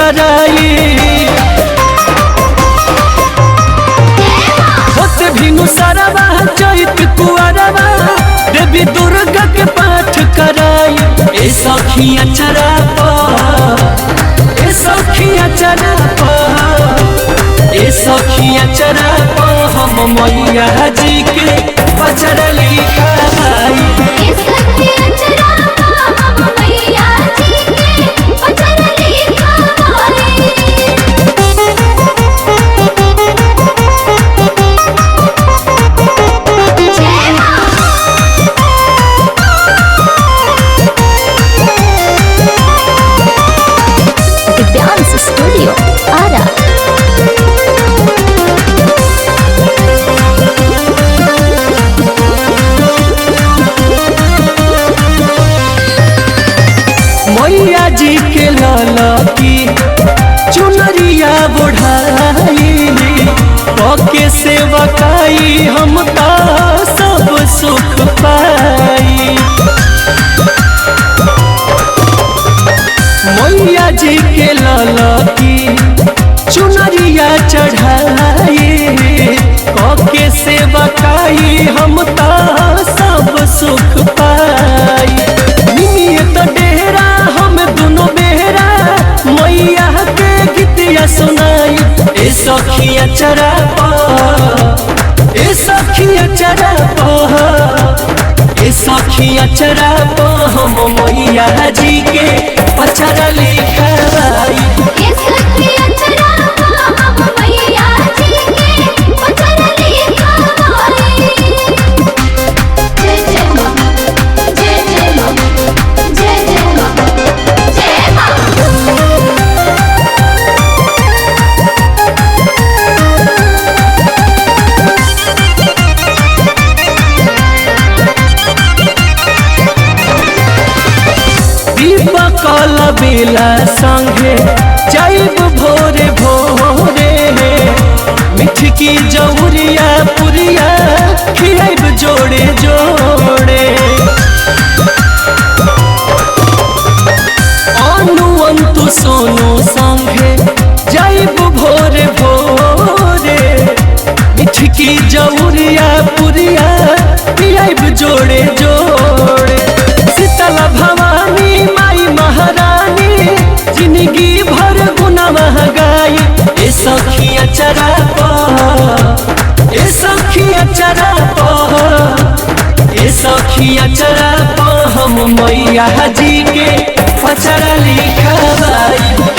कराई। होते भिनु सरवा चैत कुआरवा देवी दुर्गा के पाठ कराई। ए सखिया चरा ए सखिया चरा ए सखिया चरा हम मैया जी के पचरा लिखाई। दिव्यांश स्टूडियो आरा। मैया जी के लाला की चुनरिया बढ़ाई के सेवकाई हम ता सब सुख पाई। मैया जी के लाला की चुनरिया चढ़ाई के सेवकाई हम ता सब सुख पाई। निमित डेरा हम दोनों बेहरा मैया के गीतिया सुनाई। ए सखिया चरा ए सखिया चरा ए सखिया चरा हम मैया जी के पचरा लिखाई। कल बेला संगे जाइब भोरे भोरे मिठकी जौरिया पुरिया खियाइब जोड़े जोड़े। अनुअंतु सोनू संगे जाइब भोरे भोरे मिठकी जौरिया पुरिया खियाइब जोड़े जोड़े। शीतला भवानी माई महारानी जिंदगी भर गुना महगाई। ए सखिया चरा ए सखिया चरा ए सखिया चरा हम मैया जी के पचरा लिखाई।